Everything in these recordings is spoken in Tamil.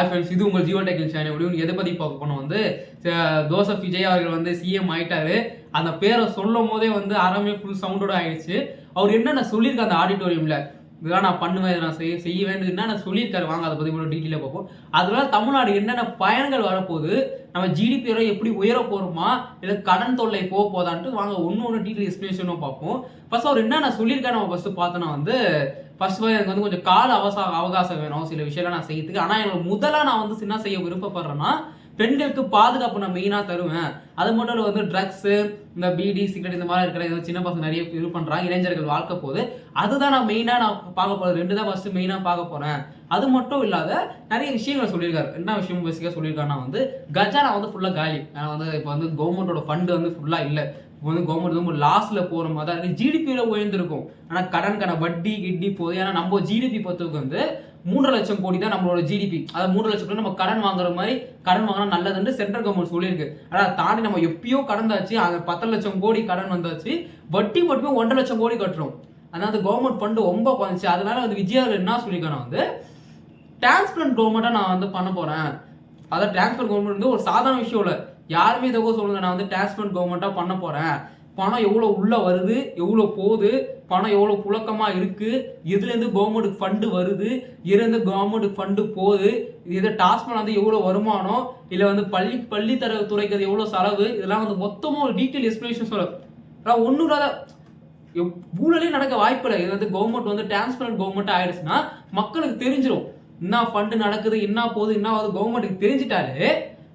ஃப்ரெண்ட்ஸ், இது உங்கள் ஜியோ டெக் சேனல். எதை பற்றி பார்க்க போனோம் வந்து ஜோசப் விஜய் அவர்கள் வந்து சிஎம் ஆயிட்டாரு. அந்த பேரை சொல்லும் போதே வந்து அறமே ஃபுல் சவுண்டோட ஆயிடுச்சு. அவர் என்னென்ன சொல்லியிருக்காரு அந்த ஆடிட்டோரியமில், இதெல்லாம் நான் பண்ணுவேன், இதை நான் செய்வேன் என்னென்ன சொல்லியிருக்காரு. வாங்க அதை பற்றி கூட டீட்டெயிலாக பார்ப்போம். அதனால தமிழ்நாடு என்னென்ன பயன்கள் வரப்போகுது, நம்ம ஜிடிபி எப்படி உயர போகிறோமா, இல்லை கடன் தொல்லை போக போதான்ட்டு வாங்க ஒன்று டீட்டெயில் எக்ஸ்பிளேஷனும் பார்ப்போம். ஃபர்ஸ்ட் அவர் என்னென்ன சொல்லியிருக்காரு நம்ம ஃபர்ஸ்ட் பார்த்தோன்னா வந்து ஃபர்ஸ்ட் எனக்கு வந்து கொஞ்சம் கால அவகாசம் வேணும் சில விஷயம்லாம் நான் செய்யறதுக்கு. ஆனால் என்னோட முதலாக நான் வந்து என்ன செய்ய விருப்பப்படுறேன்னா, பெண்களுக்கு பாதுகாப்பு நான் மெயினாக தருவேன். அது மட்டும் வந்து ட்ரக்ஸு, இந்த பீடி சிகரெட் இந்த மாதிரி இருக்கிற சின்ன பசங்க நிறைய இது பண்ணுறாங்க, இளைஞர்கள் வாழ்க்கை போகுது. அதுதான் நான் மெயினாக நான் பார்க்க போகிறேன். 2 தான் ஃபர்ஸ்ட் மெயினாக பார்க்க போகிறேன். அது மட்டும் இல்லாத நிறைய விஷயங்கள் சொல்லியிருக்காரு. என்ன விஷயம் பேசிக்காக சொல்லியிருக்காருன்னா வந்து கஜானா வந்து ஃபுல்லாக காலி. ஏன்னா வந்து இப்போ வந்து கவர்மெண்டோட ஃபண்டு வந்து ஃபுல்லாக இல்லை. இப்போ வந்து கவர்மெண்ட் வந்து லாஸ்ட்ல போகிற மாதிரி தான் ஜிடிபியில் உயர்ந்திருக்கும். ஆனால் கடன்கான வட்டி கிட்டி போகுது. ஏன்னா நம்ம ஜிடிபி பொறுத்தவரைக்கும் வந்து 3 லட்சம் கோடி தான் நம்மளோட ஜிடிபி. அதாவது 3 லட்சம் கோடி நம்ம கடன் வாங்குற மாதிரி கடன் வாங்கினா நல்லதுன்னு சென்ட்ரல் கவர்மெண்ட் சொல்லியிருக்கு. ஆனால் தாண்டி நம்ம எப்பயோ கடந்தாச்சு, அது 10 லட்சம் கோடி கடன் வந்தாச்சு. வட்டி மட்டுமே 1.5 லட்சம் கோடி கட்டுறோம். அதாவது கவர்மெண்ட் ஃபண்டு ரொம்ப குறைஞ்சி. அதனால வந்து விஜய் என்ன சொல்லியிருக்காங்க வந்து டிரான்ஸ்பரண்ட் கவர்மெண்ட்டாக நான் வந்து பண்ண போகிறேன். அதாவது டிரான்ஸ்பரண்ட் கவர்மெண்ட் வந்து ஒரு சாதாரண விஷயம் இல்லை. யாருமே இதை சொல்லுங்க, நான் வந்து டிரான்ஸ்பரண்ட் கவர்மெண்ட்டாக பண்ண போகிறேன். பணம் எவ்வளோ உள்ளே வருது, எவ்வளோ போகுது, பணம் எவ்வளோ புழக்கமாக இருக்குது, எதுலேருந்து கவர்மெண்ட்டுக்கு ஃபண்டு வருது, எதுலேருந்து கவர்மெண்ட்டுக்கு ஃபண்டு போகுது, இதை டாஸ்மாக் வந்து எவ்வளோ வருமானம், இல்லை வந்து பள்ளித்தர துறைக்கு அது எவ்வளோ செலவு, இதெல்லாம் வந்து மொத்தமாக ஒரு டீட்டெயில் எக்ஸ்பிளேஷன் சொல்ல. ஆனால் ஒன்றும் இல்லாத ஊழலே நடக்க வாய்ப்பு இல்லை. இது வந்து கவர்மெண்ட் வந்து டிரான்ஸ்பரண்ட் கவர்மெண்ட் ஆயிடுச்சுன்னா மக்களுக்கு தெரிஞ்சிடும் என்ன ஃபண்டு நடக்குது, என்ன போகுது, என்ன ஆகுது. கவர்மெண்ட்டுக்கு தெரிஞ்சிட்டாலே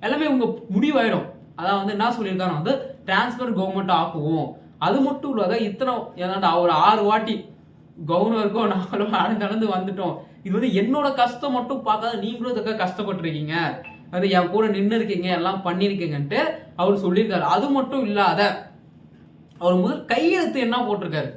எல்லாமே உங்க முடிவாயிடும். அதான் வந்து என்ன சொல்லியிருக்காங்க வந்து டிரான்ஸ்பரண்ட் கவர்மெண்ட் ஆக்குவோம். அது மட்டும் இல்லாத இத்தனை ஒரு 6 வாட்டி கவர்னருக்கும் நாங்களும் நடந்து வந்துட்டோம். இது வந்து என்னோட கஷ்டம் மட்டும் பார்க்காத நீங்களும் இதுக்காக கஷ்டப்பட்டுருக்கீங்க, அது என் கூட நின்று இருக்கீங்க, எல்லாம் பண்ணியிருக்கீங்கன்ட்டு அவர் சொல்லியிருக்காரு. அது மட்டும் இல்லாத அவர் முதல் கையெழுத்து என்ன போட்டிருக்காரு,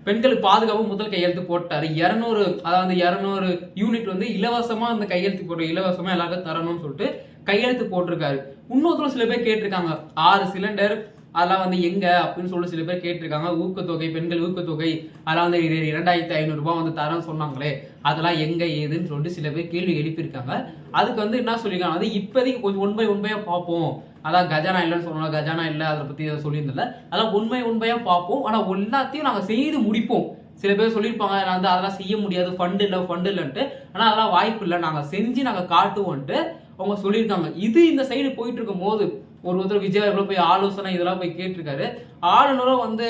பெண்களுக்கு பாதுகாப்பு முதல் கையெழுத்து போட்டாரு. 200 அதாவது 200 யூனிட் வந்து இலவசமா அந்த கையெழுத்து போட்டு இலவசமா எல்லாருக்கும் தரணும்னு சொல்லிட்டு கையெழுத்து போட்டிருக்காரு. இன்னொருத்தரும் சில பேர் கேட்டிருக்காங்க 6 சிலிண்டர் அதெல்லாம் வந்து எங்க அப்படின்னு சொல்லி சில பேர் கேட்டிருக்காங்க. ஊக்கத்தொகை, பெண்கள் ஊக்கத்தொகை அதெல்லாம் வந்து 2500 ரூபாய் வந்து தரேன்னு சொன்னாங்களே, அதெல்லாம் எங்க ஏதுன்னு சொல்லிட்டு சில பேர் கேள்வி எழுப்பியிருக்காங்க. அதுக்கு வந்து என்ன சொல்லியிருக்காங்க வந்து இப்போதைக்கு கொஞ்சம் ஒன்பையா பார்ப்போம். அதான் கஜானா இல்லைன்னு சொன்னாங்க, கஜானா இல்லை அதை பற்றி சொல்லியிருந்தில்ல, அதெல்லாம் உண்மையாக பார்ப்போம். ஆனால் எல்லாத்தையும் நாங்கள் செய்து முடிப்போம். சில பேர் சொல்லியிருப்பாங்க நான் வந்து அதெல்லாம் செய்ய முடியாது, ஃபண்டு இல்லைன்ட்டு. ஆனால் அதெல்லாம் வாய்ப்பு இல்லை, நாங்கள் செஞ்சு நாங்கள் காட்டுவோன்ட்டு அவங்க சொல்லியிருக்காங்க. இது இந்த சைடு போயிட்டு இருக்கும் போது ஒருத்தர் விஜய் போய் ஆலோசனை இதெல்லாம் போய் கேட்டிருக்காரு. ஆளுநரும் வந்து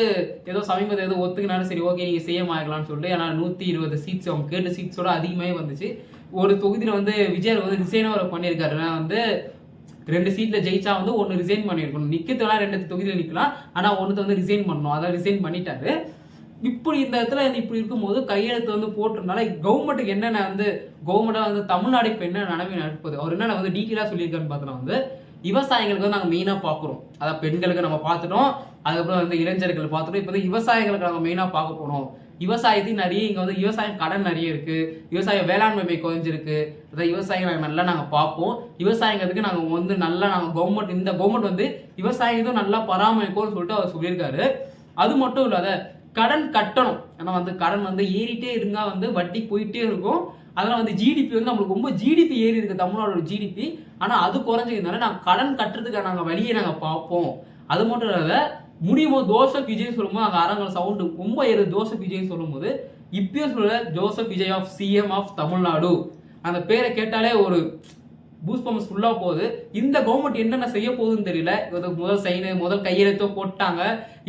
ஏதோ சமீபத்தை ஏதோ ஒத்துக்கினாலும் சரி ஓகே நீங்கள் சிஎம் ஆகலாம்னு சொல்லிட்டு. ஏன்னா 120 சீட்ஸ் அவங்க கேட்ட சீட்ஸோட அதிகமாகவே வந்துச்சு. ஒரு தொகுதியில் வந்து விஜய் வந்து ரிசைனாக அவர் பண்ணியிருக்காரு. வந்து 2 சீட்டில் ஜெயிச்சா வந்து 1 ரிசைன் பண்ணியிருக்கணும். நிற்கிறதுலாம் 2 தொகுதியில் நிற்கலாம், ஆனால் 1 வந்து ரிசைன் பண்ணணும். அதை ரிசைன் பண்ணிட்டாரு. இப்படி இந்த இடத்துல இப்படி இருக்கும்போது கையெழுத்து வந்து போட்டிருந்தால கவர்மெண்ட்டுக்கு என்னென்ன வந்து கவர்மெண்ட்டாக வந்து தமிழ்நாடு இப்போ என்ன நிலைமை நடப்பது, அவர் என்னென்ன வந்து டீட்டெயிலாக சொல்லியிருக்காருன்னு பார்த்தோன்னா வந்து விவசாயிகளுக்கு வந்து நாங்கள் மெயினாக பார்க்குறோம். அதாவது பெண்களுக்கு நம்ம பார்த்துட்டோம், அதுக்கப்புறம் வந்து இளைஞர்கள் பார்த்துட்டோம். இப்போ வந்து விவசாயிகளுக்கு நாங்கள் மெயினாக பார்க்க போனோம். விவசாயத்தையும் நிறைய இங்கே வந்து விவசாயம் கடன் நிறைய இருக்குது, விவசாய வேளாண்மை குறைஞ்சிருக்கு. அதாவது விவசாயிகள் நல்லா நாங்கள் பார்ப்போம். விவசாயிகளுக்கு நாங்கள் வந்து நல்லா நாங்கள் இந்த கவர்மெண்ட் வந்து விவசாயிகளும் நல்லா பராமரிப்போம்னு சொல்லிட்டு அவர் சொல்லியிருக்காரு. அது மட்டும் இல்லாத கடன் கட்டணும். ஏன்னா வந்து கடன் வந்து ஏறிட்டே இருந்தா வந்து வட்டி போயிட்டே இருக்கும். அதனால வந்து ஜிடிபி வந்து நம்மளுக்கு ரொம்ப ஜிடிபி ஏறி இருக்கு தமிழ்நாடோட ஜிடிபி. ஆனால் அது குறைஞ்சிருந்தாலும் நாங்கள் கடன் கட்டுறதுக்கான நாங்கள் வழியை நாங்கள் பார்ப்போம். அது மட்டும் இல்லாத முடியும் போது ஜோசப் விஜய் சொல்லும்போது அங்கே அரங்கள் சவுண்டு ரொம்ப ஏறுது. ஜோசப் விஜய் சொல்லும்போது இப்பயே சொல்ல Joseph Vijay of CM of Tamil Nadu அந்த பேரை கேட்டாலே ஒரு பூஸ்ட் பம்ஸ் ஃபுல்லாக போகுது. இந்த கவர்மெண்ட் என்னென்ன செய்ய போகுதுன்னு தெரியல. முதல் கையெழுத்தோ போட்டாங்க,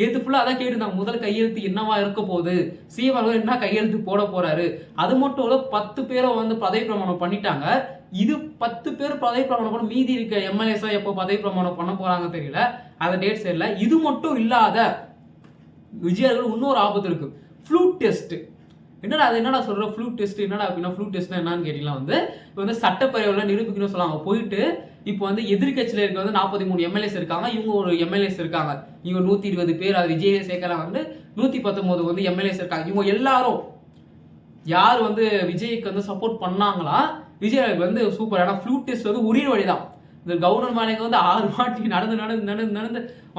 ஏற்று ஃபுல்லாக அதான் கேட்டுருந்தாங்க முதல் கையெழுத்து என்னவா இருக்க போகுது, சிஎம் என்ன கையெழுத்து போட போறாரு. அது மட்டும் இல்லை 10 பேரை வந்து பதவி பிரமாணம் பண்ணிட்டாங்க. இது 10 பேர் பதவி பிரமாணம் பண்ண மீதி இருக்க எம்எல்ஏஸா எப்போ பதவி பிரமாணம் பண்ண போறாங்க தெரியல, அந்த டேட் தெரியல. இது மட்டும் இல்லாத விஜயர்கள் இன்னொரு ஆபத்து இருக்கு, ஃப்ளூட் டெஸ்ட். என்னடா அது என்னடா சொல்ற ஃப்ளூட் டெஸ்ட் என்னடா அப்படின்னா, ஃப்ளூட் டெஸ்ட்னா என்னன்னு கேட்டீங்கன்னா வந்து இப்போ வந்து சட்டப்பேரவையில் நிரூபிக்கணும்னு சொல்லுவாங்க. போயிட்டு இப்போ வந்து எதிர்கட்சியில் இருக்க வந்து 43 எம்எல்ஏஸ் இருக்காங்க, இவங்க ஒரு எம்எல்ஏஸ் இருக்காங்க, இவங்க 120 பேர், அது விஜயை சேர்க்கலாம் வந்து 119 வந்து எம்எல்ஏஸ் இருக்காங்க. இவங்க எல்லாரும் யார் வந்து விஜய்க்கு வந்து சப்போர்ட் பண்ணாங்களா, விஜய் வந்து சூப்பர். ஆனால் ஃப்ளூட் டெஸ்ட் வந்து உரிய வழிதான். இந்த கவர்னர் மேலேக்கு வந்து 6 வாட்டி நடந்து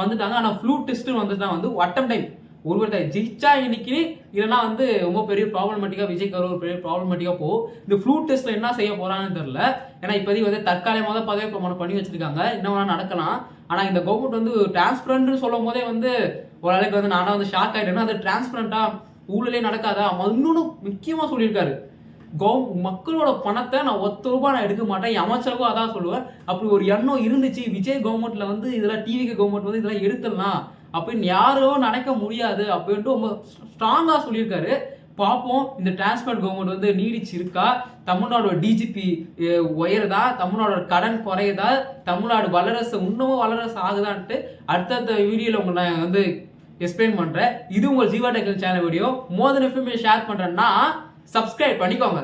வந்துட்டாங்க. ஆனால் ஃப்ளூட் டெஸ்ட் வந்துதான் வந்து அட்டம் டைம் ஒருவர் ஜெயிச்சா இன்னைக்கு இல்லைன்னா வந்து ரொம்ப பெரிய ப்ராப்ளமேட்டிக்கா விஜய்க்கு ஒரு பெரிய ப்ராப்ளமேட்டிக்கா போகும். இந்த ஃப்ளூட் டெஸ்ட்ல என்ன செய்ய போறான்னு தெரியல. ஏன்னா இப்போதைக்கு வந்து தற்காலிகமாக தான் பதவி பிரமாணம் பண்ணி வச்சிருக்காங்க, என்ன வேணா நடக்கலாம். ஆனா இந்த கவர்மெண்ட் வந்து டிரான்ஸ்பரண்ட் சொல்லும் போதே வந்து ஓரளவுக்கு வந்து நானா வந்து ஷாக் ஆயிட்டேன்னா, அது டிரான்ஸ்பரண்டா ஊழலே நடக்காதா. இன்னொன்னு முக்கியமா சொல்லியிருக்காரு, மக்களோட பணத்தை நான் ₹1 நான் எடுக்க மாட்டேன். என் அமைச்சருக்கும் அதான் சொல்லுவேன். அப்படி ஒரு எண்ணம் இருந்துச்சு விஜய் கவர்மெண்ட்ல வந்து இதெல்லாம் டிவிக்கு கவர்மெண்ட் வந்து இதெல்லாம் எடுத்துடலாம் அப்படின்னு யாரும் நினைக்க முடியாது அப்படின்ட்டு ரொம்ப ஸ்ட்ராங்கா சொல்லியிருக்காரு. பார்ப்போம் இந்த டிரான்ஸ்பரண்ட் கவர்மெண்ட் வந்து நீடிச்சு இருக்கா, தமிழ்நாடோட டிஜிபி உயருதா, தமிழ்நாடோட கடன் குறையுதா, தமிழ்நாடு வல்லரசு இன்னமும் வல்லரசு ஆகுதான்ட்டு அடுத்தடுத்த வீடியோல உங்களை நான் வந்து எக்ஸ்பிளைன் பண்றேன். இது உங்கள் ஜீவா டெக் சேனல் வீடியோ. மோர் தென் இன்ஃபர்மேஷன் ஷேர் பண்றேன்னா சப்ஸ்கிரைப் பண்ணிக்கோங்க.